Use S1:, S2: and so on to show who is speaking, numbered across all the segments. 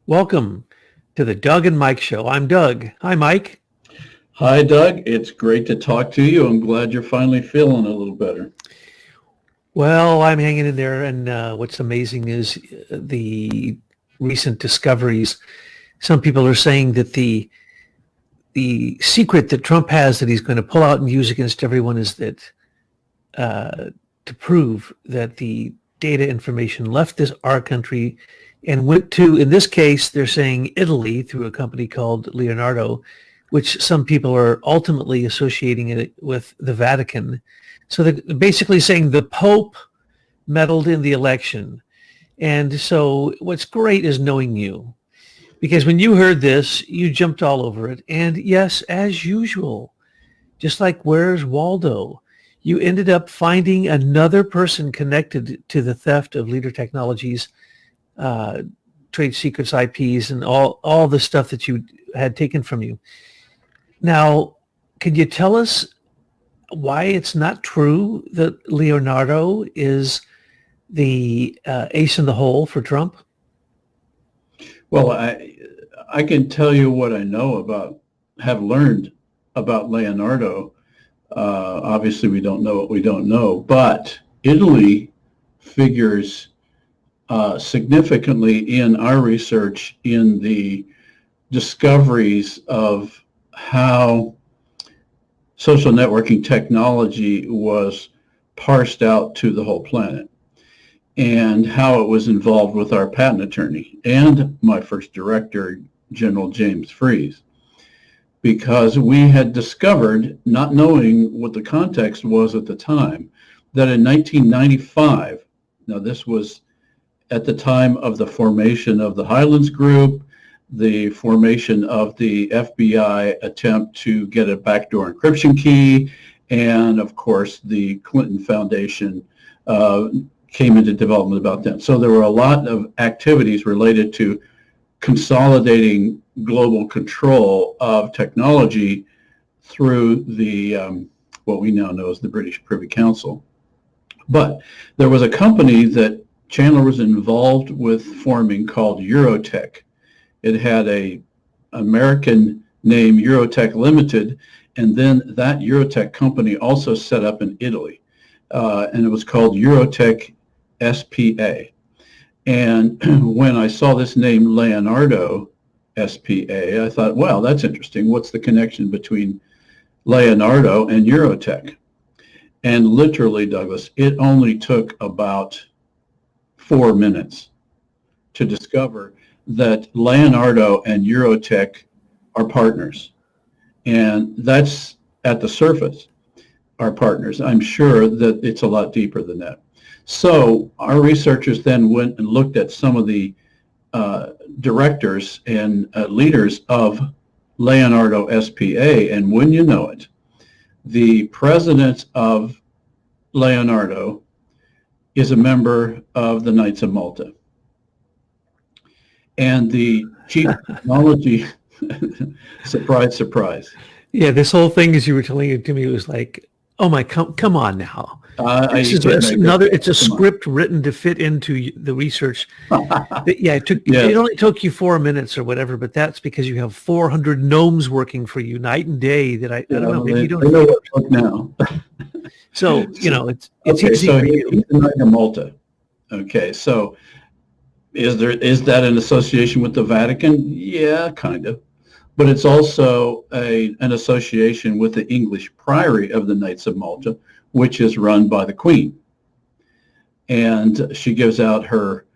S1: Welcome to the Doug and Mike Show. I'm Doug. Hi, Mike.
S2: Hi, Doug. It's great to talk to you. I'm glad you're finally feeling a little better.
S1: Well, I'm hanging in there, and what's amazing is the recent discoveries. Some people are saying that the secret that Trump has that he's going to pull out and use against everyone is that to prove that the data information left our country and went to, in this case, they're saying Italy through a company called Leonardo, which some people are ultimately associating it with the Vatican. So they're basically saying the Pope meddled in the election. And so what's great is knowing you, because when you heard this, you jumped all over it. And yes, as usual, just like Where's Waldo, you ended up finding another person connected to the theft of Leader Technologies, trade secrets, IPs, and all the stuff that you had taken from you. Now, can you tell us why it's not true that Leonardo is the ace in the hole for Trump?
S2: Well, I can tell you what I know have learned about Leonardo. Obviously, we don't know what we don't know, but Italy figures significantly in our research in the discoveries of how social networking technology was parsed out to the whole planet and how it was involved with our patent attorney and my first director, General James Freeze, because we had discovered, not knowing what the context was at the time, that in 1995, now this was at the time of the formation of the Highlands Group, the formation of the FBI attempt to get a backdoor encryption key, and of course the Clinton Foundation came into development about then. So there were a lot of activities related to consolidating global control of technology through the what we now know as the British Privy Council. But there was a company that Chandler was involved with forming called Eurotech. It had a American name, Eurotech Limited, and then that Eurotech company also set up in Italy, and it was called Eurotech SPA. And when I saw this name, Leonardo SPA, I thought, wow, that's interesting. What's the connection between Leonardo and Eurotech? And literally, Douglas, it only took about 4 minutes to discover that Leonardo and Eurotech are partners. And that's at the surface, our partners. I'm sure that it's a lot deeper than that. So our researchers then went and looked at some of the directors and leaders of Leonardo SPA, and wouldn't you know it, the president of Leonardo is a member of the Knights of Malta. And the chief technology, surprise, surprise.
S1: Yeah, this whole thing, as you were telling it to me, was like, oh my, come on now. It's a script written to fit into the research. Yeah, it only took you 4 minutes or whatever, but that's because you have 400 gnomes working for you night and day that I don't know, maybe you don't
S2: know what now.
S1: So, it's
S2: okay,
S1: easy
S2: so
S1: for you.
S2: He's the Knight of Malta. Okay, so is that an association with the Vatican? Yeah, kind of. But it's also an association with the English Priory of the Knights of Malta, which is run by the Queen. And she gives out her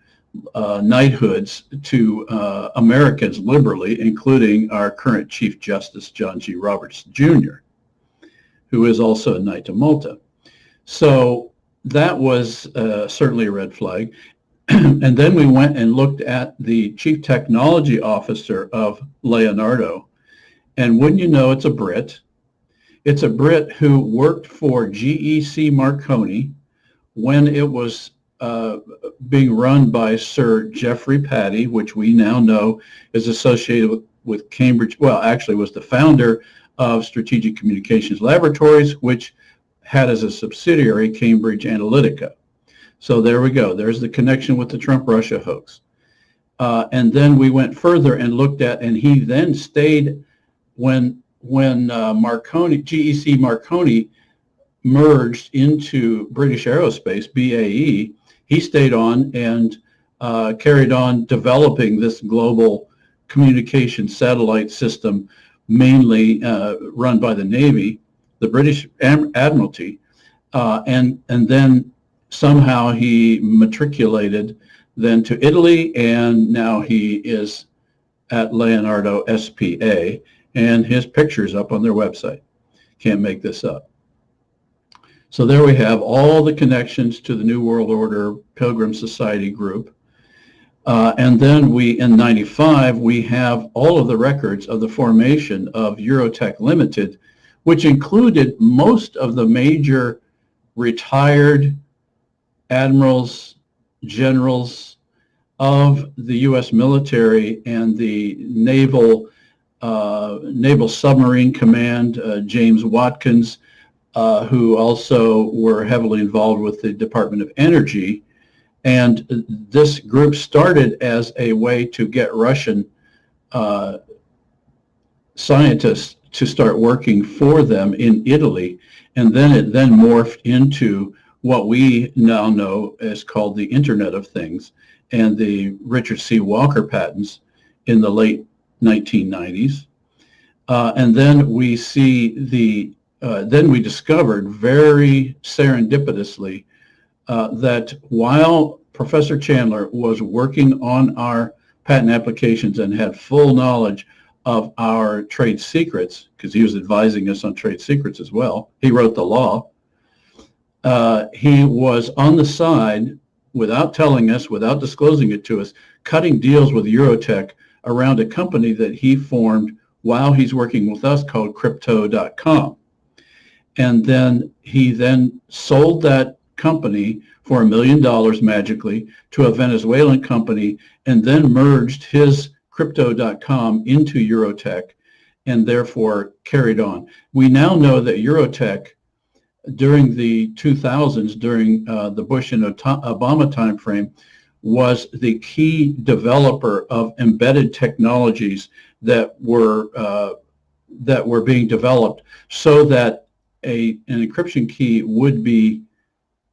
S2: knighthoods to Americans liberally, including our current Chief Justice, John G. Roberts, Jr., who is also a Knight of Malta. So that was certainly a red flag. And then we went and looked at the Chief Technology Officer of Leonardo. And wouldn't you know, it's a Brit. It's a Brit who worked for GEC Marconi when it was being run by Sir Geoffrey Patty, which we now know is associated with Cambridge. Well, actually was the founder of Strategic Communications Laboratories, which had as a subsidiary Cambridge Analytica. So there we go. There's the connection with the Trump-Russia hoax. And then we went further and looked at, and he then stayed when Marconi, GEC Marconi merged into British Aerospace, BAE, he stayed on and carried on developing this global communication satellite system, mainly run by the Navy, the British Admiralty, and then somehow he matriculated then to Italy, and now he is at Leonardo SPA, and his picture's up on their website. Can't make this up. So there we have all the connections to the New World Order Pilgrim Society group. And then in 95, we have all of the records of the formation of Eurotech Limited, which included most of the major retired admirals, generals of the U.S. military and the Naval Submarine Command, James Watkins, who also were heavily involved with the Department of Energy. And this group started as a way to get Russian scientists to start working for them in Italy. And then it then morphed into what we now know as called the Internet of Things and the Richard C. Walker patents in the late 1990s. And then we see then we discovered very serendipitously that while Professor Chandler was working on our patent applications and had full knowledge of our trade secrets, because he was advising us on trade secrets as well, he wrote the law, he was on the side, without telling us, without disclosing it to us, cutting deals with Eurotech around a company that he formed while he's working with us called Crypto.com. And then he then sold that company for $1 million magically to a Venezuelan company, and then merged his Crypto.com into Eurotech, and therefore carried on. We now know that Eurotech, during the 2000s, during the Bush and Obama timeframe, was the key developer of embedded technologies that were being developed so that an encryption key would be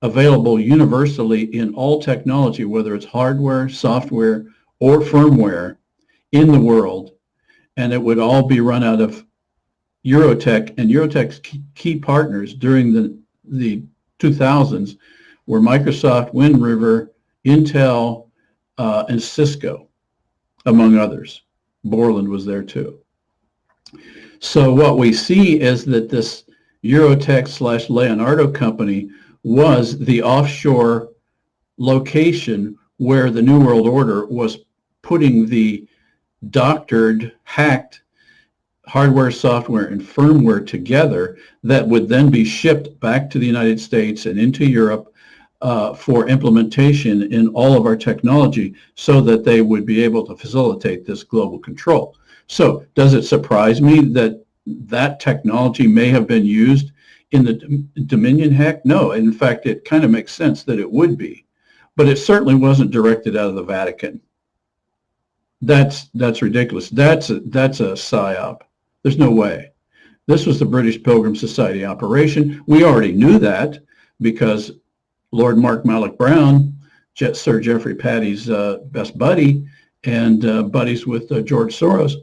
S2: available universally in all technology, whether it's hardware, software, or firmware in the world, and it would all be run out of Eurotech. And Eurotech's key partners during the 2000s were Microsoft, Wind River, Intel, and Cisco, among others. Borland was there too. So what we see is that this Eurotech / Leonardo company was the offshore location where the New World Order was putting the doctored, hacked hardware, software, and firmware together that would then be shipped back to the United States and into Europe for implementation in all of our technology so that they would be able to facilitate this global control. So does it surprise me that that technology may have been used in the Dominion hack? No, in fact, it kind of makes sense that it would be, but it certainly wasn't directed out of the Vatican. That's ridiculous. That's a psyop. There's no way. This was the British Pilgrim Society operation. We already knew that because Lord Mark Malloch Brown, Sir Geoffrey Patty's best buddy and buddies with George Soros,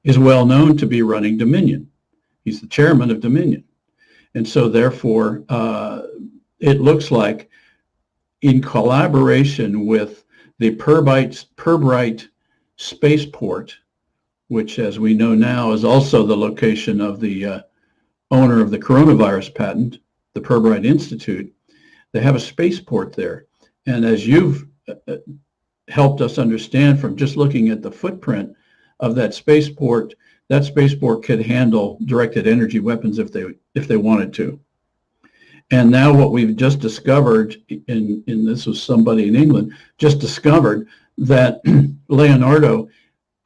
S2: is well known to be running Dominion. He's the chairman of Dominion. And so therefore, it looks like in collaboration with the Pirbright spaceport, which as we know now is also the location of the owner of the coronavirus patent, the Pirbright Institute, they have a spaceport there. And as you've helped us understand from just looking at the footprint of that spaceport could handle directed energy weapons if they wanted to. And now what we've just discovered, in this was somebody in England, just discovered that Leonardo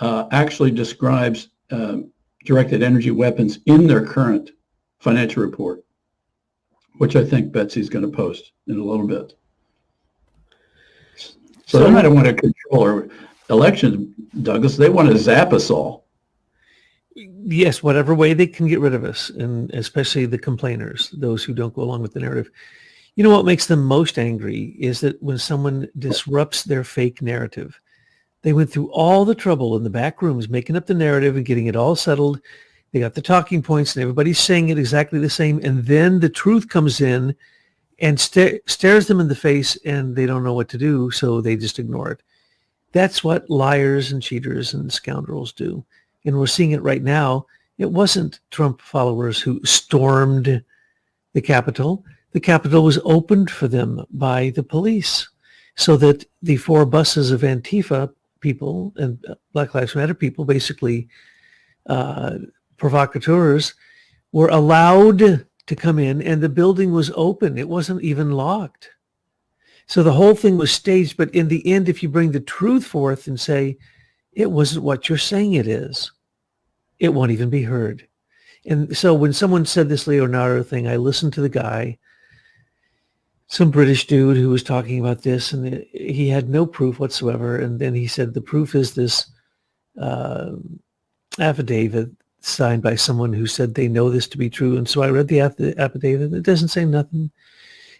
S2: actually describes directed energy weapons in their current financial report, which I think Betsy's going to post in a little bit. So they're not want to control elections, Douglas. They want to zap us all.
S1: Yes, whatever way they can get rid of us, and especially the complainers, those who don't go along with the narrative. You know what makes them most angry is that when someone disrupts their fake narrative. They went through all the trouble in the back rooms, making up the narrative and getting it all settled. They got the talking points and everybody's saying it exactly the same. And then the truth comes in and stares them in the face, and they don't know what to do, so they just ignore it. That's what liars and cheaters and scoundrels do. And we're seeing it right now. It wasn't Trump followers who stormed the Capitol. The Capitol was opened for them by the police so that the 4 buses of Antifa people and Black Lives Matter people, basically provocateurs, were allowed to come in, and the building was open. It wasn't even locked. So the whole thing was staged, but in the end, if you bring the truth forth and say, it wasn't what you're saying it is, it won't even be heard. And so when someone said this Leonardo thing, I listened to the guy, some British dude who was talking about this, and he had no proof whatsoever. And then he said, the proof is this affidavit signed by someone who said they know this to be true. And so I read the affidavit. It doesn't say nothing.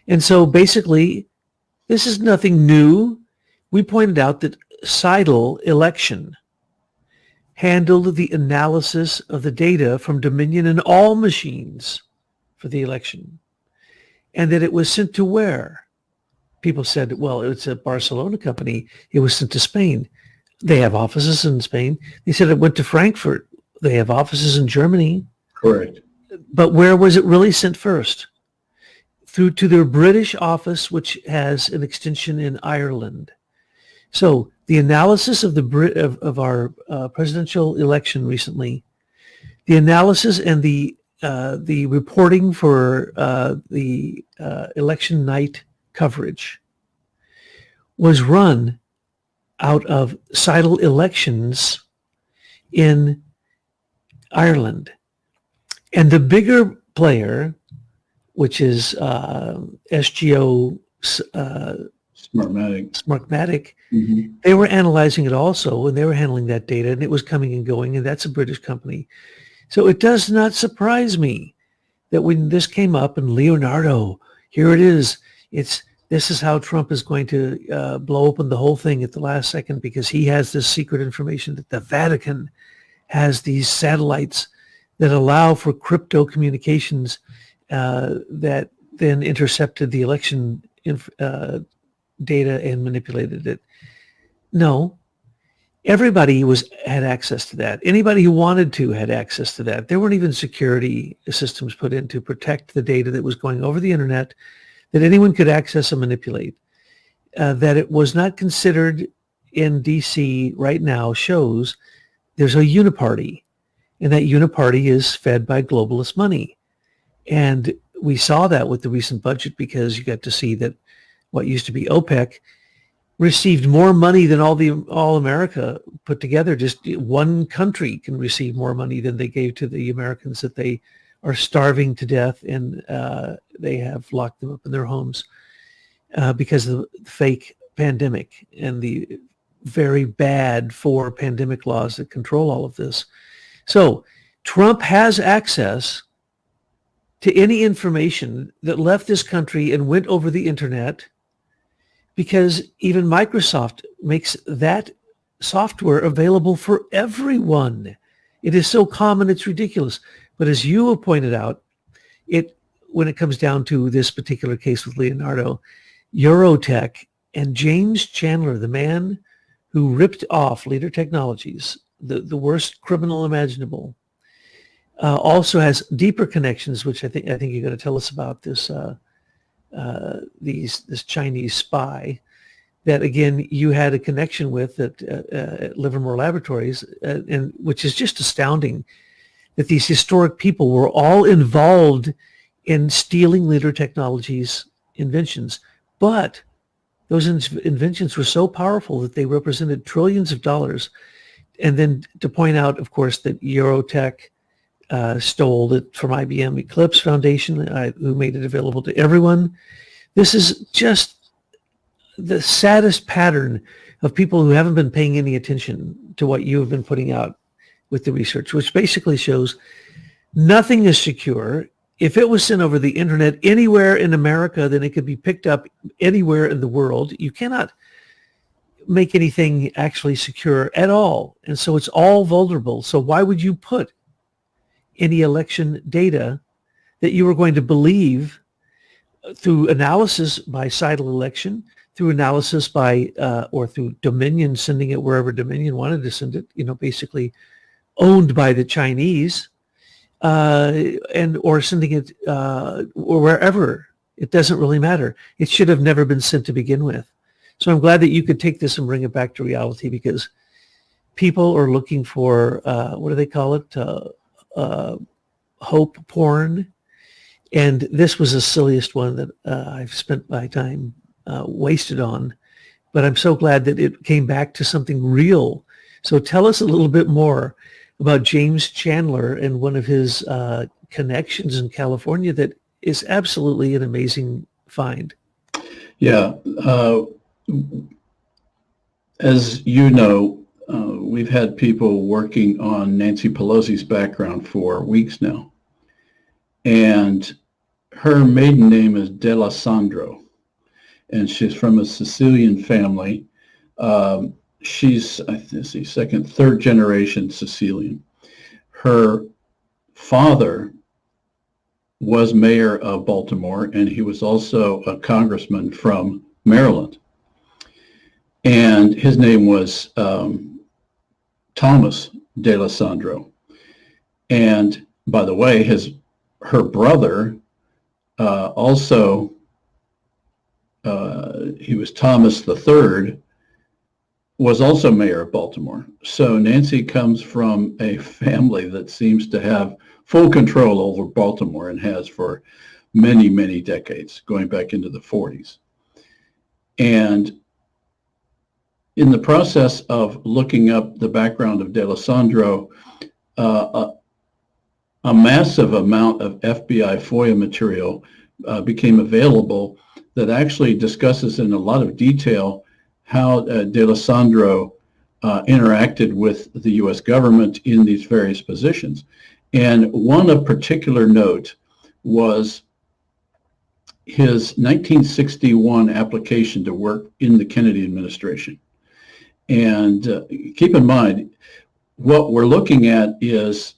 S1: And so basically, this is nothing new. We pointed out that Seidel Election handled the analysis of the data from Dominion and all machines for the election. And that it was sent to where? People said, well, it's a Barcelona company. It was sent to Spain. They have offices in Spain. They said it went to Frankfurt. They have offices in Germany.
S2: Correct.
S1: But where was it really sent first? Through to their British office, which has an extension in Ireland. So the analysis of of our presidential election recently, the analysis and the reporting for the election night coverage was run out of Seidel Elections in Ireland. And the bigger player, which is SGO Smartmatic,
S2: mm-hmm.
S1: They were analyzing it also, and they were handling that data, and it was coming and going, and that's a British company. So it does not surprise me that when this came up and Leonardo, here it is, this is how Trump is going to blow open the whole thing at the last second, because he has this secret information that the Vatican has these satellites that allow for crypto communications that then intercepted the election data and manipulated it. No. Everybody had access to that. Anybody who wanted to had access to that. There weren't even security systems put in to protect the data that was going over the internet that anyone could access and manipulate. That it was not considered in DC right now shows there's a uniparty, and that uniparty is fed by globalist money. And we saw that with the recent budget, because you got to see that what used to be OPEC received more money than all America put together. Just one country can receive more money than they gave to the Americans that they are starving to death, and they have locked them up in their homes because of the fake pandemic and the very bad 4 pandemic laws that control all of this. So Trump has access to any information that left this country and went over the internet, because even Microsoft makes that software available for everyone. It is so common, it's ridiculous. But as you have pointed out, when it comes down to this particular case with Leonardo, Eurotech and James Chandler, the man who ripped off Leader Technologies, the worst criminal imaginable, also has deeper connections, which I think you're going to tell us about this. This Chinese spy that, again, you had a connection with at Livermore Laboratories, and which is just astounding that these historic people were all involved in stealing Leader Technologies' inventions. But those inventions were so powerful that they represented trillions of dollars. And then to point out, of course, that Eurotech stole it from IBM Eclipse Foundation, who made it available to everyone. This is just the saddest pattern of people who haven't been paying any attention to what you have been putting out with the research, which basically shows nothing is secure. If it was sent over the internet anywhere in America, then it could be picked up anywhere in the world. You cannot make anything actually secure at all. And so it's all vulnerable. So why would you put any election data that you were going to believe through analysis by Seidel election, through analysis by, or through Dominion sending it wherever Dominion wanted to send it, basically owned by the Chinese, or sending it or wherever. It doesn't really matter. It should have never been sent to begin with. So I'm glad that you could take this and bring it back to reality, because people are looking for, what do they call it? Hope porn. And this was the silliest one that I've spent my time wasted on. But I'm so glad that it came back to something real. So tell us a little bit more about James Chandler and one of his connections in California that is absolutely an amazing find.
S2: Yeah. As you know, we've had people working on Nancy Pelosi's background for weeks now. And her maiden name is D'Alessandro, and she's from a Sicilian family. She's, third generation Sicilian. Her father was mayor of Baltimore, and he was also a congressman from Maryland. And his name was Thomas D'Alessandro. And by the way, her brother also, he was Thomas III, was also mayor of Baltimore. So Nancy comes from a family that seems to have full control over Baltimore, and has for many, many decades, going back into the 40s. And in the process of looking up the background of D'Alessandro, a massive amount of FBI FOIA material became available that actually discusses in a lot of detail how D'Alessandro interacted with the U.S. government in these various positions. And one of particular note was his 1961 application to work in the Kennedy administration. And keep in mind, what we're looking at is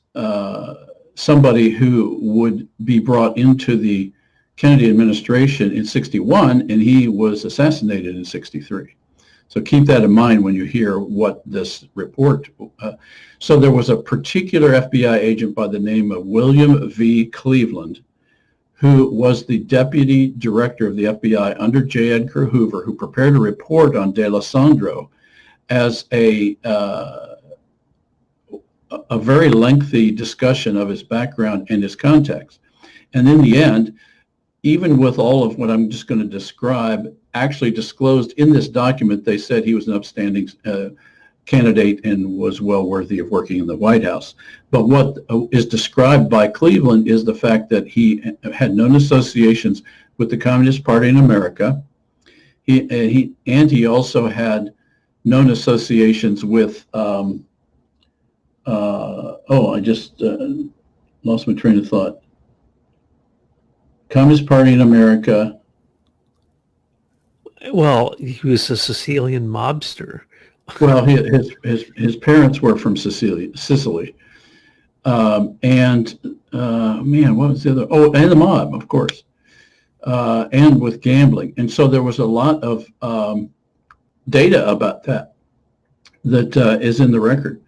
S2: somebody who would be brought into the Kennedy administration in 61, and he was assassinated in 63. So keep that in mind when you hear what this report. So there was a particular FBI agent by the name of William V. Cleveland, who was the deputy director of the FBI under J. Edgar Hoover, who prepared a report on D'Alessandro as a very lengthy discussion of his background and his context. And in the end, even with all of what I'm just going to describe actually disclosed in this document, they said he was an upstanding candidate and was well worthy of working in the White House. But what is described by Cleveland is the fact that he had known associations with the Communist Party in America. He also had known associations with, I just lost my train of thought. Communist Party in America.
S1: Well, he was a Sicilian mobster.
S2: Well, his parents were from Sicily. And what was the other? Oh, and the mob, of course, and with gambling. And so there was a lot of data about that is in the record.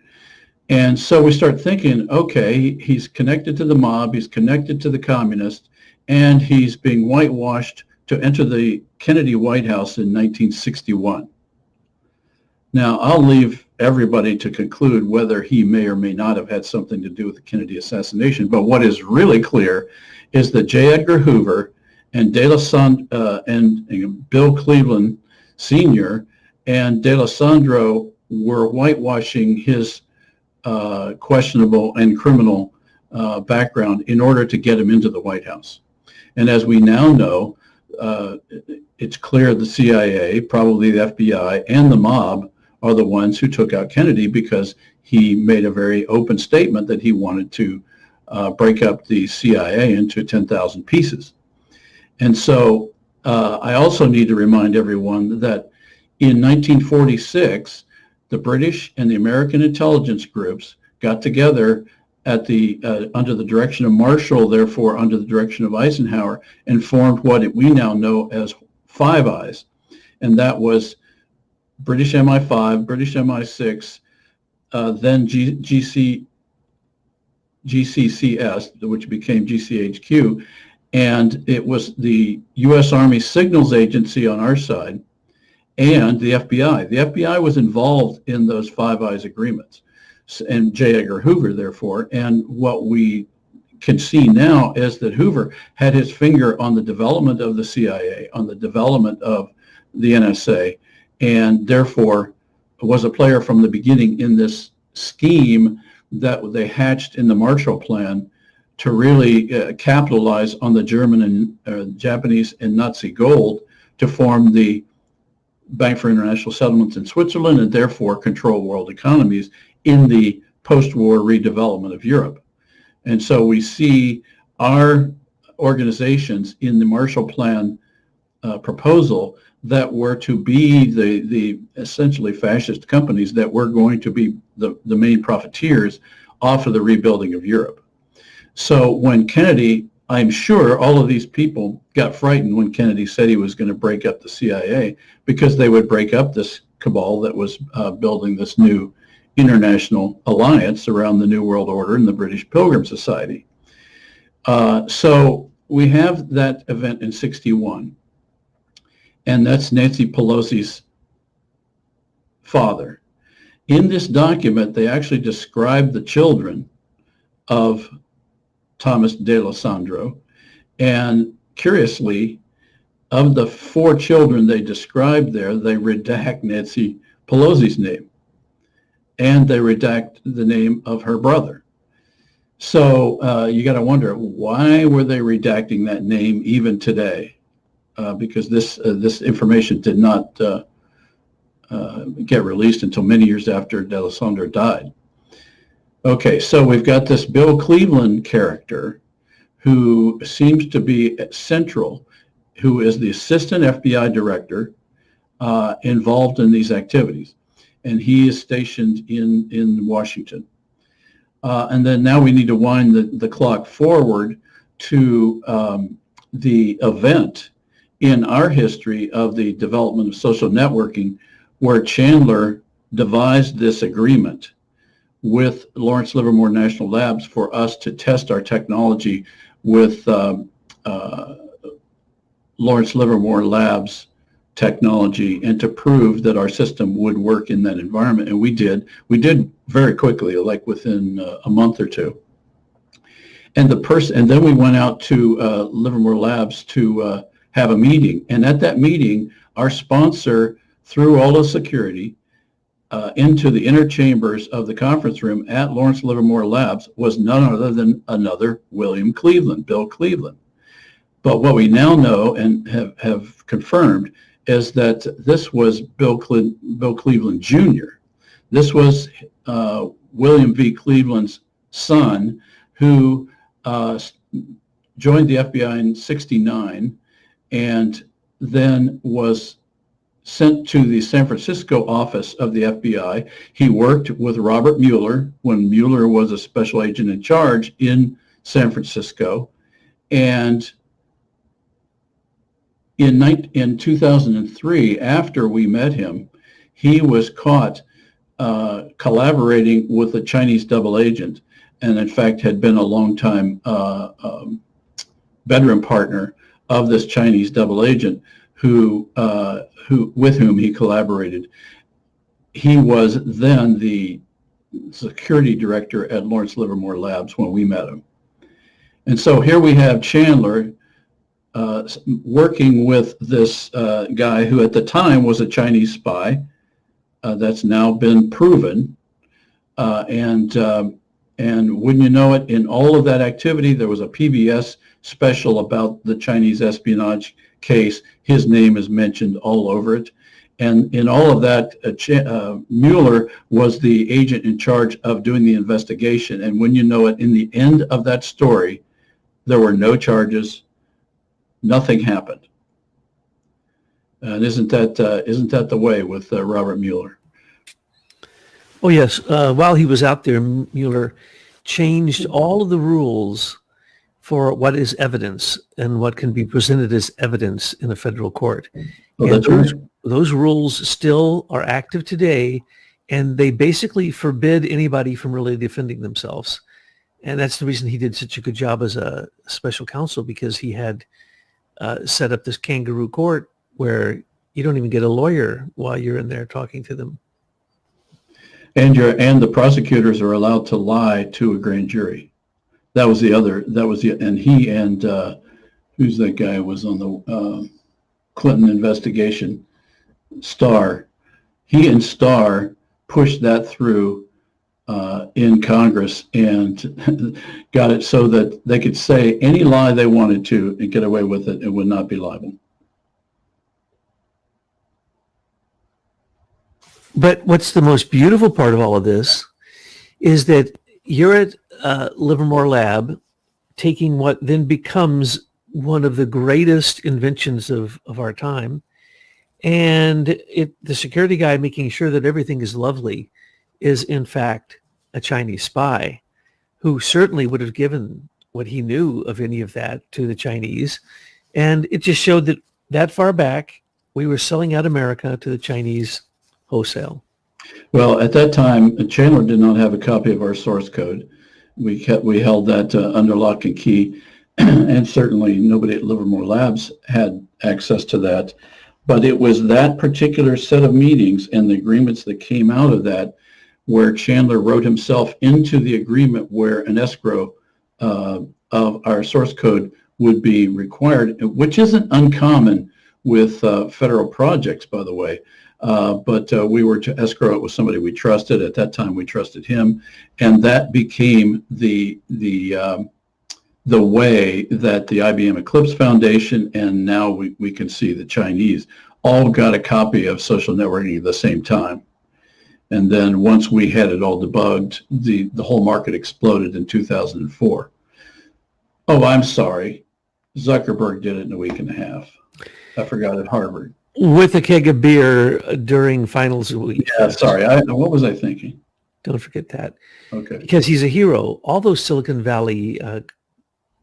S2: And so we start thinking, okay, he's connected to the mob, he's connected to the communists, and he's being whitewashed to enter the Kennedy White House in 1961. Now, I'll leave everybody to conclude whether he may or may not have had something to do with the Kennedy assassination. But what is really clear is that J. Edgar Hoover and Bill Cleveland Sr. and D'Alessandro were whitewashing his questionable and criminal background in order to get him into the White House. And as we now know, it's clear the CIA, probably the FBI, and the mob are the ones who took out Kennedy, because he made a very open statement that he wanted to break up the CIA into 10,000 pieces. And so I also need to remind everyone that in 1946, the British and the American intelligence groups got together at the under the direction of Marshall, therefore under the direction of Eisenhower, and formed what we now know as Five Eyes. And that was British MI5, British MI6, then GCCS, which became GCHQ, and it was the U.S. Army Signals Agency on our side, and the FBI. The FBI was involved in those Five Eyes agreements, and J. Edgar Hoover, therefore. And what we can see now is that Hoover had his finger on the development of the CIA, on the development of the NSA, and therefore was a player from the beginning in this scheme that they hatched in the Marshall Plan to really capitalize on the German and Japanese and Nazi gold to form the Bank for International Settlements in Switzerland, and therefore control world economies in the post-war redevelopment of Europe. And so we see our organizations in the Marshall Plan proposal that were to be the essentially fascist companies that were going to be the main profiteers off of the rebuilding of Europe. So when Kennedy, I'm sure all of these people got frightened when Kennedy said he was going to break up the CIA, because they would break up this cabal that was building this new international alliance around the New World Order and the British Pilgrim Society. So we have that event in '61, and that's Nancy Pelosi's father. In this document, they actually describe the children of Thomas D'Alessandro, and curiously, of the 4 children they described there, they redact Nancy Pelosi's name, and they redact the name of her brother. So you got to wonder, why were they redacting that name even today? Because this information did not get released until many years after D'Alessandro died. Okay, so we've got this Bill Cleveland character who seems to be central, who is the assistant FBI director involved in these activities. And he is stationed in Washington. And then now we need to wind the clock forward to the event in our history of the development of social networking, where Chandler devised this agreement with Lawrence Livermore National Labs for us to test our technology with Lawrence Livermore Labs technology, and to prove that our system would work in that environment. And we did very quickly, like within a month or two. And then we went out to Livermore Labs to have a meeting. And at that meeting, our sponsor, through all the security, into the inner chambers of the conference room at Lawrence Livermore Labs, was none other than another William Cleveland, Bill Cleveland. But what we now know and have confirmed is that this was Bill Cleveland Jr. This was William V. Cleveland's son, who joined the FBI in '69 and then was sent to the San Francisco office of the FBI. He worked with Robert Mueller when Mueller was a special agent in charge in San Francisco. And in 2003, after we met him, he was caught collaborating with a Chinese double agent, and in fact had been a longtime bedroom partner of this Chinese double agent with whom he collaborated. He was then the security director at Lawrence Livermore Labs when we met him. And so here we have Chandler working with this guy who at the time was a Chinese spy. That's now been proven. And wouldn't you know it, in all of that activity, there was a PBS special about the Chinese espionage case. His name is mentioned all over it. And in all of that, Mueller was the agent in charge of doing the investigation. And when you know it, in the end of that story, there were no charges. Nothing happened. And isn't that the way with Robert Mueller?
S1: Oh, yes. While he was out there, Mueller changed all of the rules for what is evidence and what can be presented as evidence in a federal court.
S2: Oh,
S1: And
S2: that's right.
S1: those rules still are active today, and they basically forbid anybody from really defending themselves. And that's the reason he did such a good job as a special counsel, because he had set up this kangaroo court where you don't even get a lawyer while you're in there talking to them.
S2: And the prosecutors are allowed to lie to a grand jury. And he and who's that guy who was on the Clinton investigation, Starr. He and Starr pushed that through in Congress and got it so that they could say any lie they wanted to and get away with it. It would not be liable.
S1: But what's the most beautiful part of all of this is that you're at Livermore Lab taking what then becomes one of the greatest inventions of our time. And the security guy making sure that everything is lovely is in fact a Chinese spy who certainly would have given what he knew of any of that to the Chinese. And it just showed that far back, we were selling out America to the Chinese wholesale.
S2: Well, at that time, Chandler did not have a copy of our source code. We held that under lock and key, and certainly nobody at Livermore Labs had access to that. But it was that particular set of meetings and the agreements that came out of that where Chandler wrote himself into the agreement where an escrow of our source code would be required, which isn't uncommon with federal projects, by the way. But we were to escrow it with somebody we trusted. At that time, we trusted him, and that became the way that the IBM Eclipse Foundation and now we can see the Chinese all got a copy of social networking at the same time. And then once we had it all debugged, the whole market exploded in 2004. Oh, I'm sorry. Zuckerberg did it in a week and a half. I forgot at Harvard.
S1: With a keg of beer during finals week.
S2: Yeah, sorry. What was I thinking?
S1: Don't forget that.
S2: Okay.
S1: Because he's a hero. All those Silicon Valley,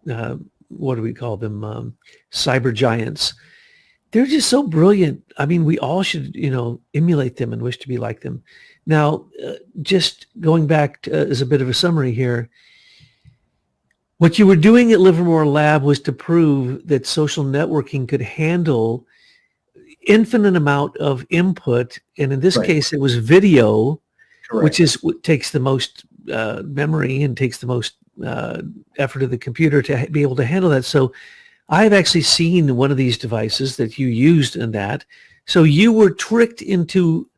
S1: what do we call them? Cyber giants. They're just so brilliant. I mean, we all should, emulate them and wish to be like them. Now, just going back as a bit of a summary here, what you were doing at Livermore Lab was to prove that social networking could handle infinite amount of input, and in this case, it was video, correct, which is what takes the most memory and takes the most effort of the computer to be able to handle that. So I've actually seen one of these devices that you used in that. So you were tricked into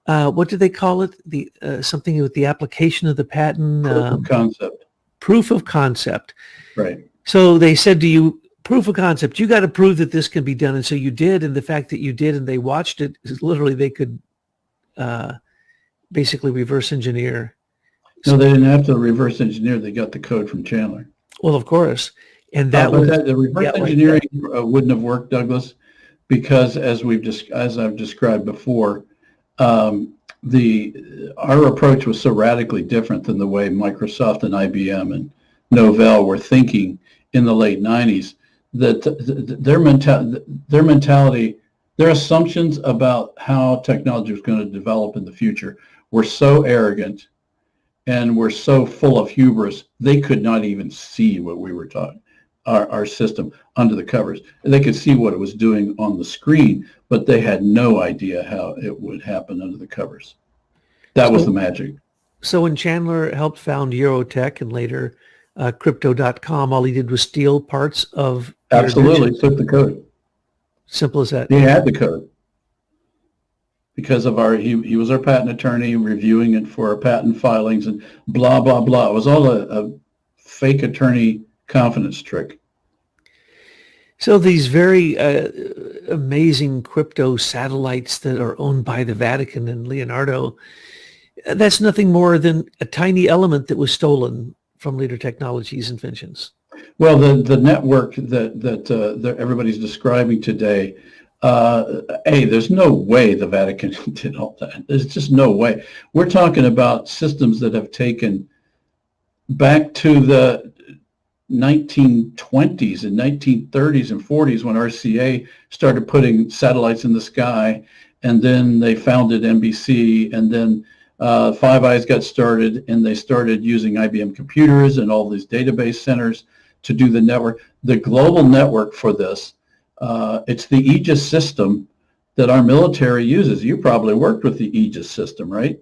S1: what do they call it? The something with the application of the patent.
S2: Proof of concept.
S1: Proof of concept.
S2: Right.
S1: So they said to you, proof of concept, you got to prove that this can be done. And so you did. And the fact that you did and they watched it, literally they could basically reverse engineer.
S2: No, they didn't have to reverse engineer. They got the code from Chandler.
S1: Well, of course. And that
S2: the reverse engineering wouldn't have worked, Douglas, because as I've described before, our approach was so radically different than the way Microsoft and IBM and Novell were thinking in the late 90s, that their mentality, their assumptions about how technology was going to develop in the future were so arrogant and were so full of hubris, they could not even see what we were talking, our system under the covers. They could see what it was doing on the screen, but they had no idea how it would happen under the covers. That was the magic.
S1: So when Chandler helped found Eurotech and later Crypto.com, all he did was steal parts of.
S2: Absolutely, took the code.
S1: Simple as that.
S2: He had the code because of he was our patent attorney reviewing it for our patent filings and blah, blah, blah. It was all a fake attorney confidence trick.
S1: So these very amazing crypto satellites that are owned by the Vatican and Leonardo, that's nothing more than a tiny element that was stolen from Leader Technologies' inventions.
S2: Well, the network that everybody's describing today, there's no way the Vatican did all that. There's just no way. We're talking about systems that have taken back to the 1920s and 1930s and 40s when RCA started putting satellites in the sky, and then they founded NBC, and then Five Eyes got started, and they started using IBM computers and all these database centers to do the network. The global network for this, it's the Aegis system that our military uses. You probably worked with the Aegis system, right?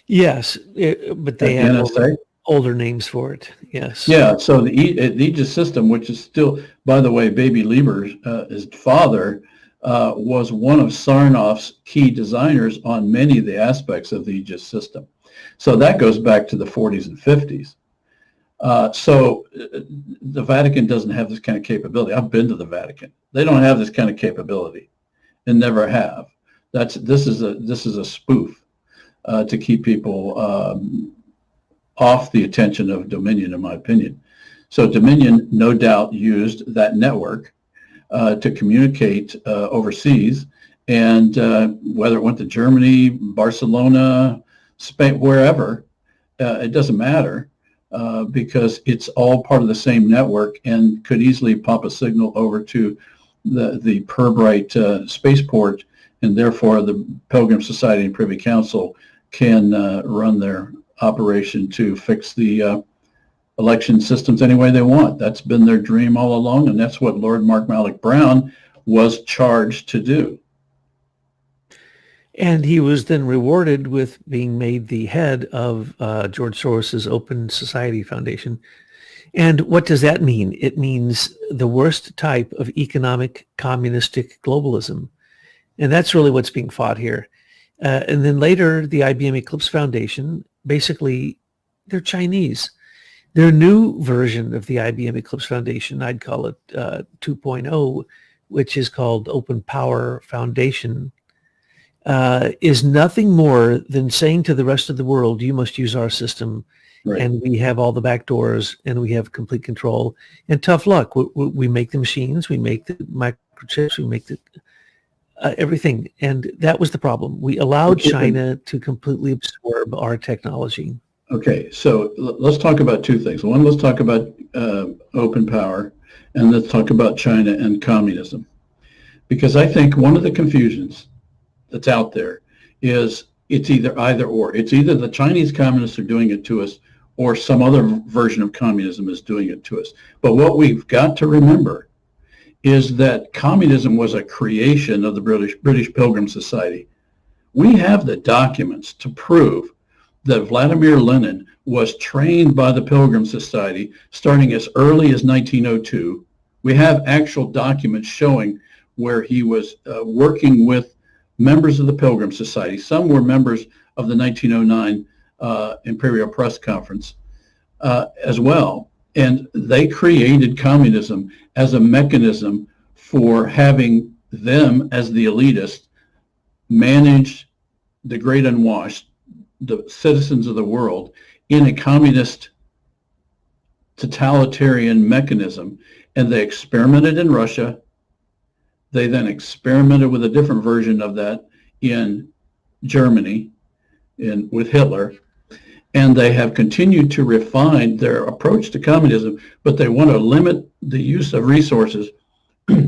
S1: Yes, but they
S2: At the
S1: have
S2: NSA?
S1: older names for it. Yes.
S2: Yeah, so the Aegis system, which is still, by the way, Baby Lieber's his father was one of Sarnoff's key designers on many of the aspects of the Aegis system. So that goes back to the 40s and 50s. The Vatican doesn't have this kind of capability. I've been to the Vatican. They don't have this kind of capability, and never have. This is a spoof to keep people off the attention of Dominion, in my opinion. So Dominion, no doubt, used that network to communicate overseas, and whether it went to Germany, Barcelona, Spain, wherever, it doesn't matter because it's all part of the same network and could easily pop a signal over to the Pirbright spaceport, and therefore the Pilgrim Society and Privy Council can run their operation to fix the election systems any way they want. That's been their dream all along, and that's what Lord Mark Malloch Brown was charged to do.
S1: And he was then rewarded with being made the head of George Soros's Open Society Foundation. And what does that mean? It means the worst type of economic communistic globalism. And that's really what's being fought here. And then later, the IBM Eclipse Foundation, basically, they're Chinese. Their new version of the IBM Eclipse Foundation, I'd call it 2.0, which is called Open Power Foundation, is nothing more than saying to the rest of the world, you must use our system, right, and we have all the back doors, and we have complete control. And tough luck. We make the machines, we make the microchips, we make the everything. And that was the problem. We allowed China to completely absorb our technology.
S2: Okay, so let's talk about two things. One, let's talk about open power, and let's talk about China and communism. Because I think one of the confusions that's out there is it's either or. It's either the Chinese communists are doing it to us or some other version of communism is doing it to us. But what we've got to remember is that communism was a creation of the British Pilgrim Society. We have the documents to prove that Vladimir Lenin was trained by the Pilgrim Society starting as early as 1902. We have actual documents showing where he was working with members of the Pilgrim Society. Some were members of the 1909 Imperial Press Conference as well. And they created communism as a mechanism for having them, as the elitists, manage the great unwashed, the citizens of the world, in a communist totalitarian mechanism. And they experimented in Russia. They then experimented with a different version of that in Germany with Hitler. And they have continued to refine their approach to communism, but they want to limit the use of resources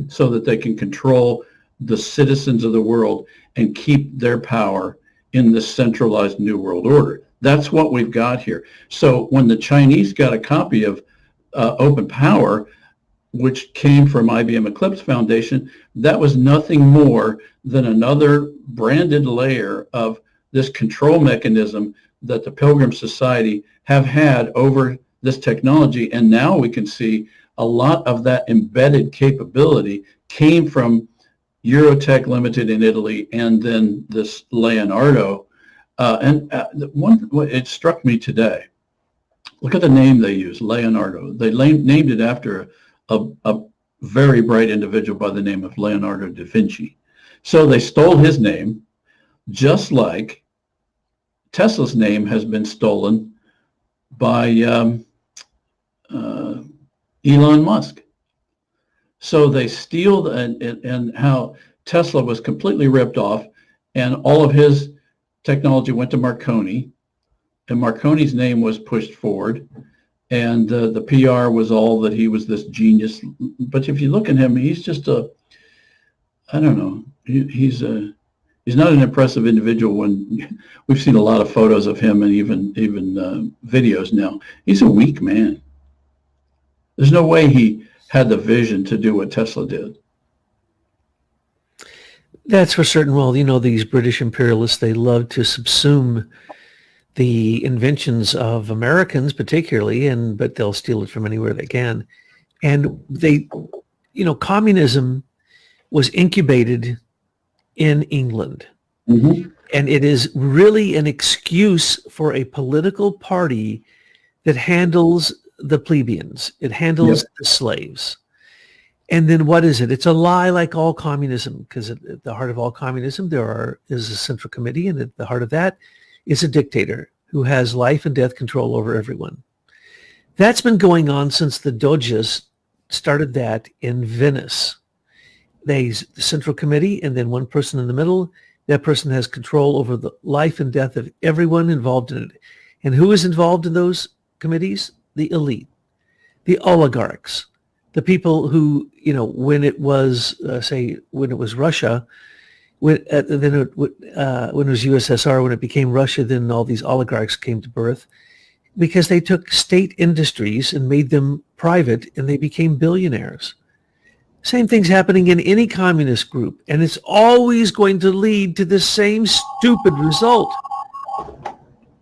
S2: so that they can control the citizens of the world and keep their power in this centralized New World Order. That's what we've got here. So when the Chinese got a copy of Open Power, which came from IBM Eclipse Foundation, that was nothing more than another branded layer of this control mechanism that the Pilgrim Society have had over this technology. And now we can see a lot of that embedded capability came from Eurotech Limited in Italy, and then this Leonardo. It struck me today. Look at the name they use, Leonardo. They named it after a very bright individual by the name of Leonardo da Vinci. So they stole his name, just like Tesla's name has been stolen by Elon Musk. So they steal, and how Tesla was completely ripped off, and all of his technology went to Marconi, and Marconi's name was pushed forward, and the PR was all that he was this genius. But if you look at him, he's just I don't know, he's not an impressive individual. When we've seen a lot of photos of him and even videos now, he's a weak man. There's no way he had the vision to do what Tesla did.
S1: That's for certain. Well, these British imperialists, they love to subsume the inventions of Americans particularly, but they'll steal it from anywhere they can. And communism was incubated in England.
S2: Mm-hmm.
S1: And it is really an excuse for a political party that handles the plebeians. It handles the slaves. And then what is it? It's a lie, like all communism, because at the heart of all communism, is a central committee, and at the heart of that is a dictator who has life and death control over everyone. That's been going on since the Doges started that in Venice. The central committee, and then one person in the middle. That person has control over the life and death of everyone involved in it. And who is involved in those committees? The elite, the oligarchs, the people who, when it was, when it was Russia, when it was USSR, when it became Russia, then all these oligarchs came to birth because they took state industries and made them private, and they became billionaires. Same thing's happening in any communist group, and it's always going to lead to the same stupid result: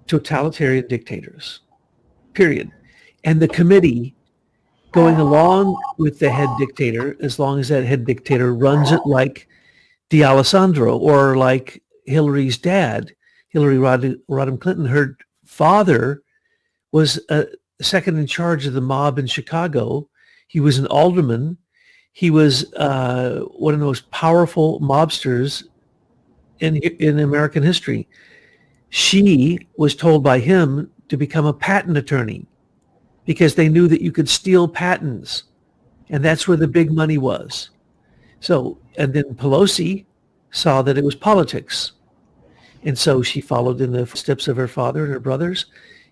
S1: totalitarian dictators, period. And the committee going along with the head dictator, as long as that head dictator runs it like D'Alessandro or like Hillary's dad, Hillary Rodham Clinton. Her father was second in charge of the mob in Chicago. He was an alderman. He was one of the most powerful mobsters in American history. She was told by him to become a patent attorney because they knew that you could steal patents, and that's where the big money was. So, and then Pelosi saw that it was politics, and so she followed in the footsteps of her father and her brothers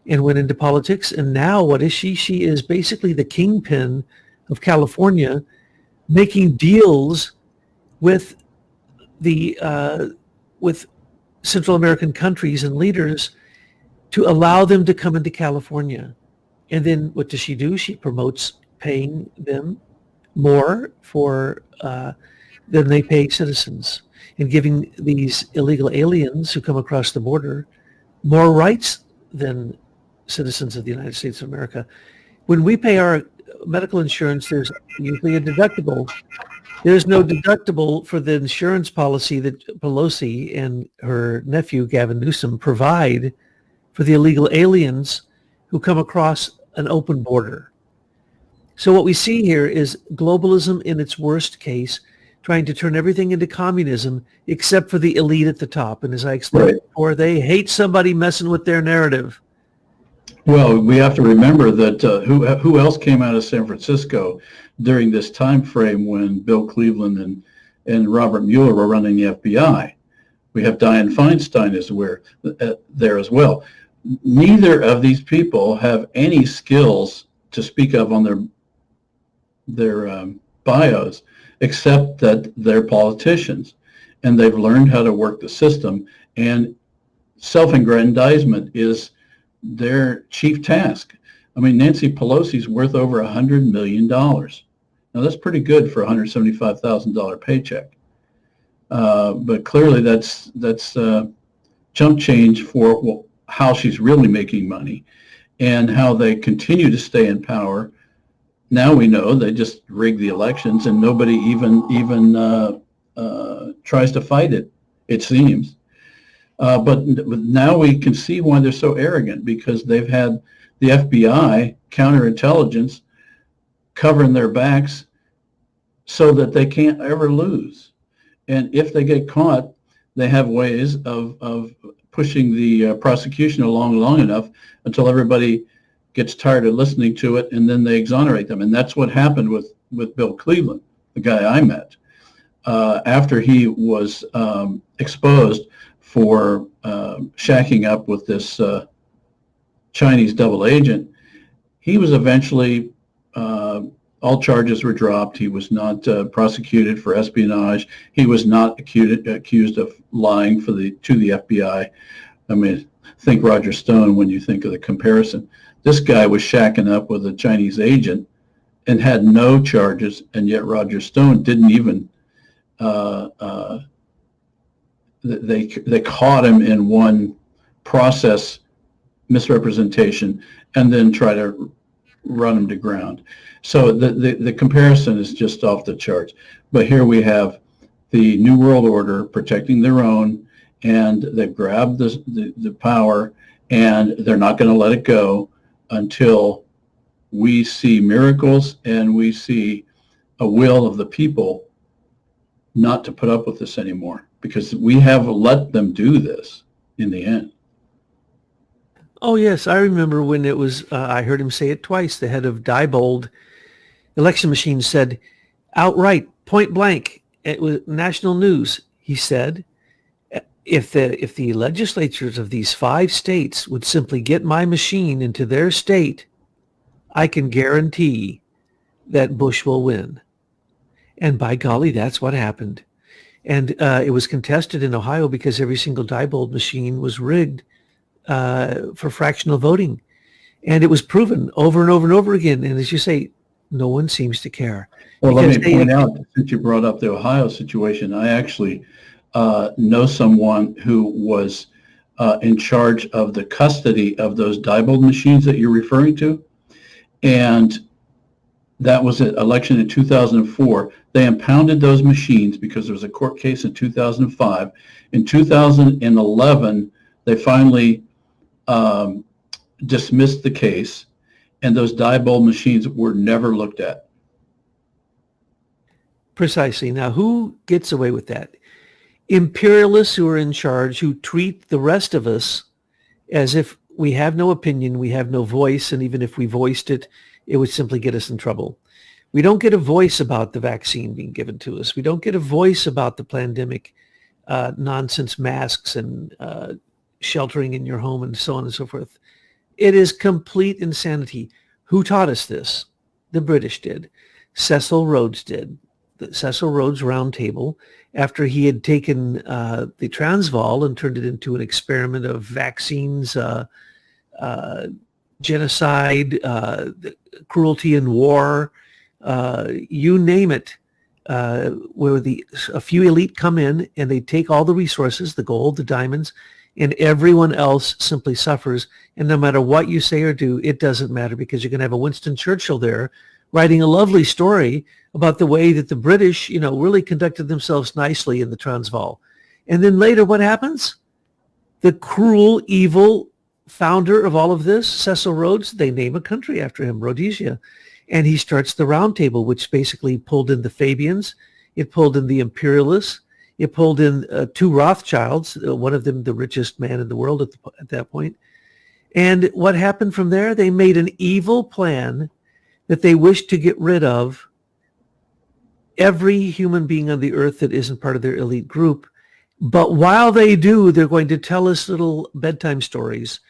S1: and went into politics. And now what is she? She is basically the kingpin of California, making deals with with Central American countries and leaders to allow them to come into California. And then what does she do? She promotes paying them more than they pay citizens, and giving these illegal aliens who come across the border more rights than citizens of the United States of America. When we pay our medical insurance, there's usually a deductible. There's no deductible for the insurance policy that Pelosi and her nephew, Gavin Newsom, provide for the illegal aliens who come across an open border. So what we see here is globalism in its worst case, trying to turn everything into communism except for the elite at the top. And as I explained before, they hate somebody messing with their narrative.
S2: Well, we have to remember that who else came out of San Francisco during this time frame when Bill Cleveland and Robert Mueller were running the FBI? We have Dianne Feinstein there as well. Neither of these people have any skills to speak of on their bios, except that they're politicians, and they've learned how to work the system, and self-aggrandizement is their chief task. I mean, Nancy Pelosi's worth over $100 million. Now, that's pretty good for a $175,000 paycheck. But clearly that's chump change for how she's really making money and how they continue to stay in power. Now we know they just rig the elections, and nobody even tries to fight it, it seems. But now we can see why they're so arrogant, because they've had the FBI, counterintelligence, covering their backs so that they can't ever lose. And if they get caught, they have ways of pushing the prosecution along long enough until everybody gets tired of listening to it, and then they exonerate them. And that's what happened with Bill Cleveland, the guy I met. After he was exposed for shacking up with this Chinese double agent, he was eventually, all charges were dropped. He was not prosecuted for espionage. He was not accused of lying to the FBI. I mean, think Roger Stone when you think of the comparison. This guy was shacking up with a Chinese agent and had no charges, and yet Roger Stone didn't even, they caught him in one process misrepresentation and then try to run him to ground. So the comparison is just off the charts. But here we have the New World Order protecting their own, and they've grabbed the power, and they're not going to let it go until we see miracles and we see a will of the people not to put up with this anymore, because we have let them do this in the end.
S1: Oh, yes. I remember when it was, I heard him say it twice. The head of Diebold election machine said outright, point blank, it was national news. He said, if the legislatures of these 5 states would simply get my machine into their state, I can guarantee that Bush will win. And by golly, that's what happened. And it was contested in Ohio because every single Diebold machine was rigged for fractional voting. And it was proven over and over and over again. And as you say, no one seems to care.
S2: Well, let me point out, since you brought up the Ohio situation, I actually know someone who was in charge of the custody of those Diebold machines that you're referring to. And that was an election in 2004. They impounded those machines because there was a court case in 2005. In 2011, they finally dismissed the case, and those Diebold machines were never looked at.
S1: Precisely. Now, who gets away with that? Imperialists who are in charge, who treat the rest of us as if we have no opinion, we have no voice, and even if we voiced it, it would simply get us in trouble. We don't get a voice about the vaccine being given to us. We don't get a voice about the pandemic nonsense masks and sheltering in your home and so on and so forth. It is complete insanity. Who taught us this? The British did. Cecil Rhodes did. The Cecil Rhodes Round Table, after he had taken the Transvaal and turned it into an experiment of vaccines, genocide, cruelty and war, you name it, where a few elite come in and they take all the resources, the gold, the diamonds, and everyone else simply suffers. And no matter what you say or do, it doesn't matter, because you're going to have a Winston Churchill there writing a lovely story about the way that the British, really conducted themselves nicely in the Transvaal. And then later, what happens? The cruel, evil founder of all of this, Cecil Rhodes, they name a country after him, Rhodesia. And he starts the Round Table, which basically pulled in the Fabians. It pulled in the imperialists. It pulled in 2 Rothschilds, one of them the richest man in the world at that point. And what happened from there? They made an evil plan that they wished to get rid of every human being on the earth that isn't part of their elite group. But while they do, they're going to tell us little bedtime stories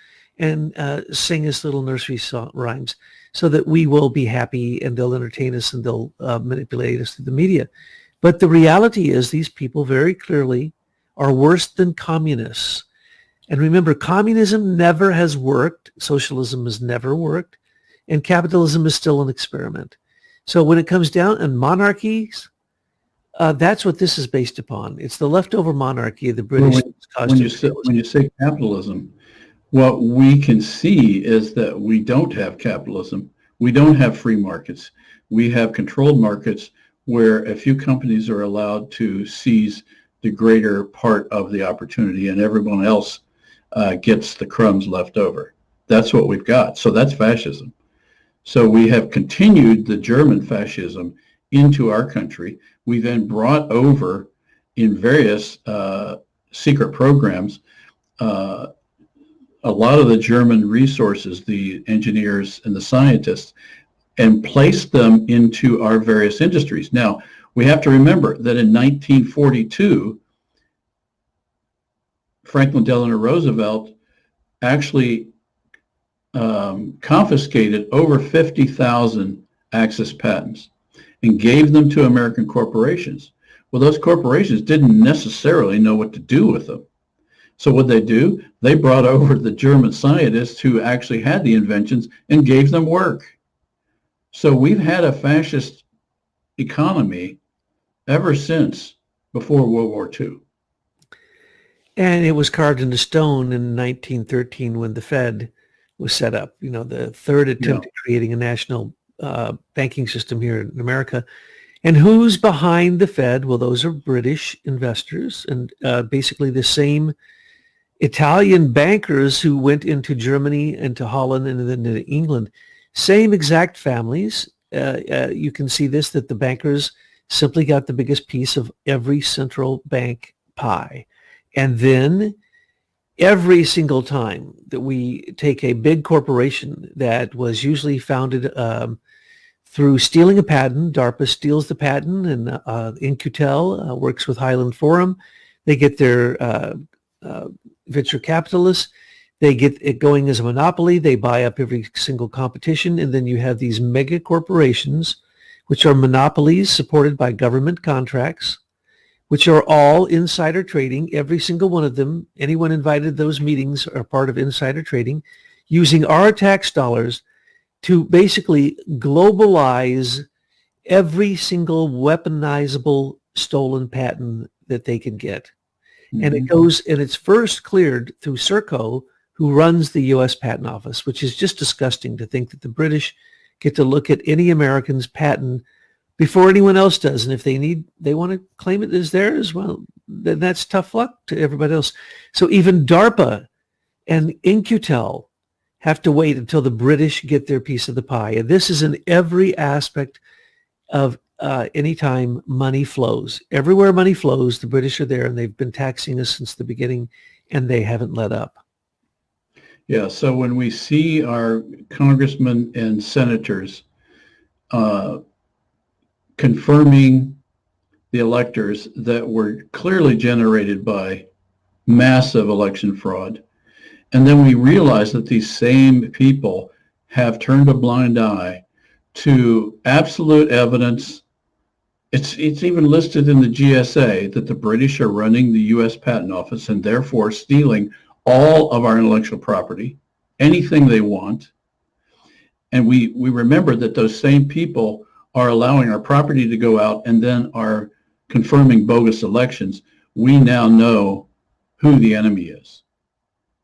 S1: and sing us little nursery rhymes so that we will be happy, and they'll entertain us, and they'll manipulate us through the media. But the reality is these people very clearly are worse than communists. And remember, communism never has worked. Socialism has never worked. And capitalism is still an experiment. So when it comes down, and monarchies, that's what this is based upon. It's the leftover monarchy of the British.
S2: When you say capitalism, what we can see is that we don't have capitalism. We don't have free markets. We have controlled markets where a few companies are allowed to seize the greater part of the opportunity, and everyone else gets the crumbs left over. That's what we've got. So that's fascism. So we have continued the German fascism into our country. We then brought over in various secret programs a lot of the German resources, the engineers and the scientists, and placed them into our various industries. Now, we have to remember that in 1942, Franklin Delano Roosevelt actually confiscated over 50,000 access patents and gave them to American corporations. Well, those corporations didn't necessarily know what to do with them. So what they do, they brought over the German scientists who actually had the inventions and gave them work. So we've had a fascist economy ever since before World War II.
S1: And it was carved into stone in 1913 when the Fed was set up, the third attempt at creating a national banking system here in America. And who's behind the Fed? Well, those are British investors and basically the same Italian bankers who went into Germany, into Holland, and then into England. Same exact families. You can see this, that the bankers simply got the biggest piece of every central bank pie. And then every single time that we take a big corporation that was usually founded through stealing a patent, DARPA steals the patent, and In-Q-Tel works with Highland Forum. They get their venture capitalists. They get it going as a monopoly. They buy up every single competition. And then you have these mega corporations, which are monopolies supported by government contracts, which are all insider trading, every single one of them. Anyone invited to those meetings are part of insider trading, using our tax dollars to basically globalize every single weaponizable stolen patent that they can get. Mm-hmm. And it goes, and it's first cleared through Serco, who runs the U.S. Patent Office, which is just disgusting to think that the British get to look at any American's patent before anyone else does. And if they want to claim it as theirs, well, then that's tough luck to everybody else. So even DARPA and In-Q-Tel have to wait until the British get their piece of the pie. And this is in every aspect of anytime money flows. Everywhere money flows, the British are there, and they've been taxing us since the beginning, and they haven't let up.
S2: Yeah, so when we see our congressmen and senators confirming the electors that were clearly generated by massive election fraud, and then we realize that these same people have turned a blind eye to absolute evidence. It's even listed in the GSA that the British are running the U.S. Patent Office and therefore stealing all of our intellectual property, anything they want. And we remember that those same people are allowing our property to go out and then are confirming bogus elections. We now know who the enemy is.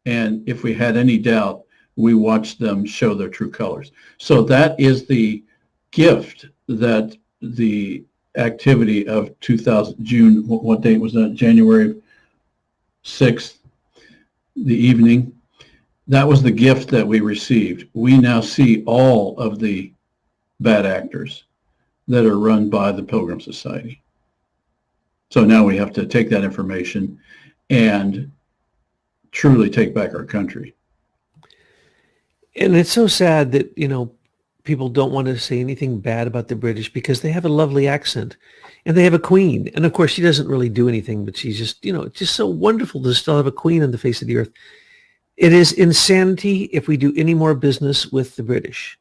S2: And if we had any doubt, we watched them show their true colors. So that is the gift that the activity of 2000, June, what date was that? January 6th, the evening. That was the gift that we received. We now see all of the bad actors that are run by the Pilgrim Society. So now we have to take that information and truly take back our country.
S1: And it's so sad that, people don't want to say anything bad about the British because they have a lovely accent and they have a queen. And of course, she doesn't really do anything, but she's just, it's just so wonderful to still have a queen on the face of the earth. It is insanity if we do any more business with the British.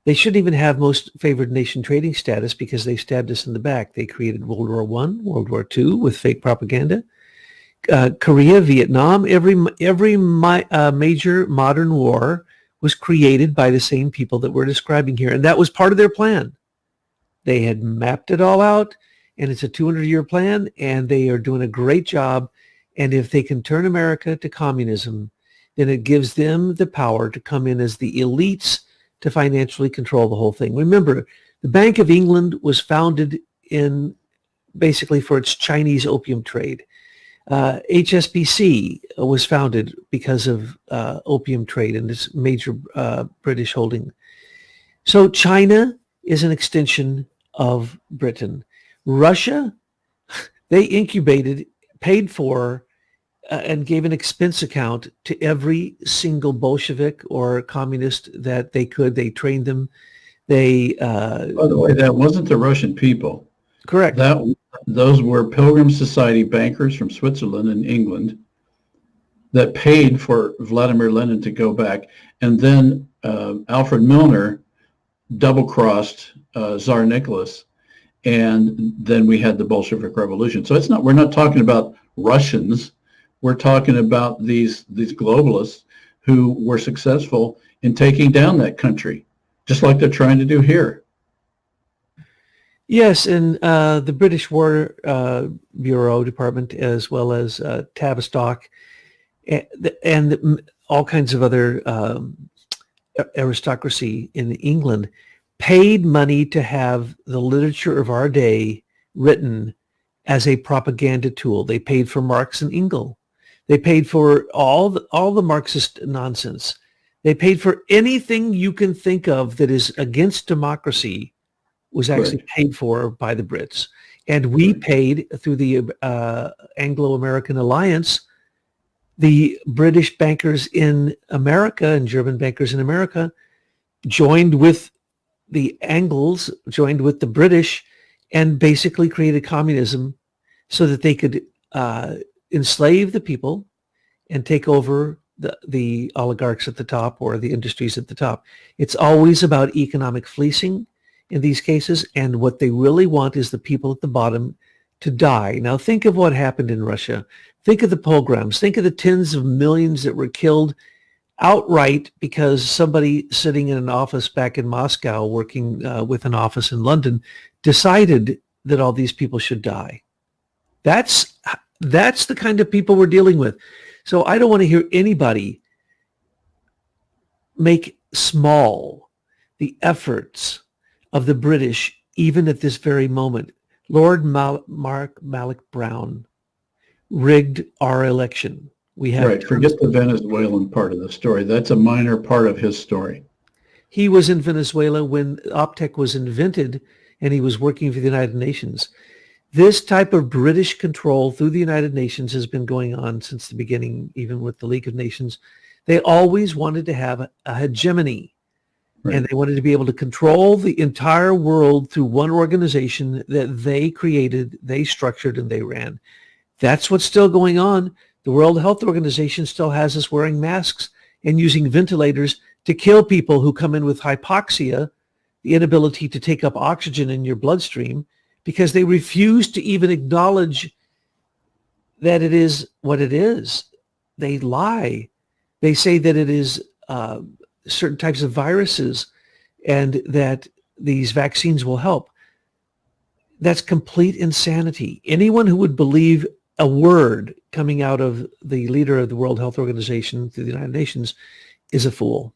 S1: They shouldn't even have most favored nation trading status because they stabbed us in the back. They created World War I, World War II with fake propaganda. Korea, Vietnam, every major modern war was created by the same people that we're describing here. And that was part of their plan. They had mapped it all out, and it's a 200-year plan, and they are doing a great job. And if they can turn America to communism, then it gives them the power to come in as the elites to financially control the whole thing. Remember, the Bank of England was founded in basically for its Chinese opium trade. HSBC was founded because of opium trade and this major British holding. So China is an extension of Britain. Russia, they incubated, paid for, and gave an expense account to every single Bolshevik or communist that they could. They trained them. They
S2: By the way, that wasn't the Russian people.
S1: correct.
S2: Those were Pilgrim Society bankers from Switzerland and England that paid for Vladimir Lenin to go back. And then Alfred Milner double-crossed Tsar Nicholas, and then we had the Bolshevik Revolution. So we're not talking about Russians. We're talking about these globalists who were successful in taking down that country, just like they're trying to do here.
S1: Yes, and the British War Bureau Department, as well as Tavistock, and all kinds of other aristocracy in England, paid money to have the literature of our day written as a propaganda tool. They paid for Marx and Engels. They paid for all the Marxist nonsense. They paid for anything you can think of that is against democracy was actually paid for by the Brits. And we paid through the Anglo-American Alliance. The British bankers in America and German bankers in America joined with the Angles, joined with the British, and basically created communism so that they could enslave the people and take over the oligarchs at the top or the industries at the top. It's always about economic fleecing in these cases, and what they really want is the people at the bottom to die. Now think of what happened in Russia. Think of the pogroms. Think of the tens of millions that were killed outright because somebody sitting in an office back in Moscow working with an office in London decided that all these people should die. That's the kind of people we're dealing with. So I don't want to hear anybody make small the efforts of the British, even at this very moment. Lord Malik Brown rigged our election. We have
S2: right. Forget the Venezuelan part of the story. That's a minor part of his story.
S1: He was in Venezuela when Optech was invented, and he was working for the United Nations. This type of British control through the United Nations has been going on since the beginning, even with the League of Nations. They always wanted to have a hegemony, right, and they wanted to be able to control the entire world through one organization that they created, they structured, and they ran. That's what's still going on. The World Health Organization still has us wearing masks and using ventilators to kill people who come in with hypoxia, the inability to take up oxygen in your bloodstream, because they refuse to even acknowledge that it is what it is. They lie. They say that it is certain types of viruses and that these vaccines will help. That's complete insanity. Anyone who would believe a word coming out of the leader of the World Health Organization through the United Nations is a fool.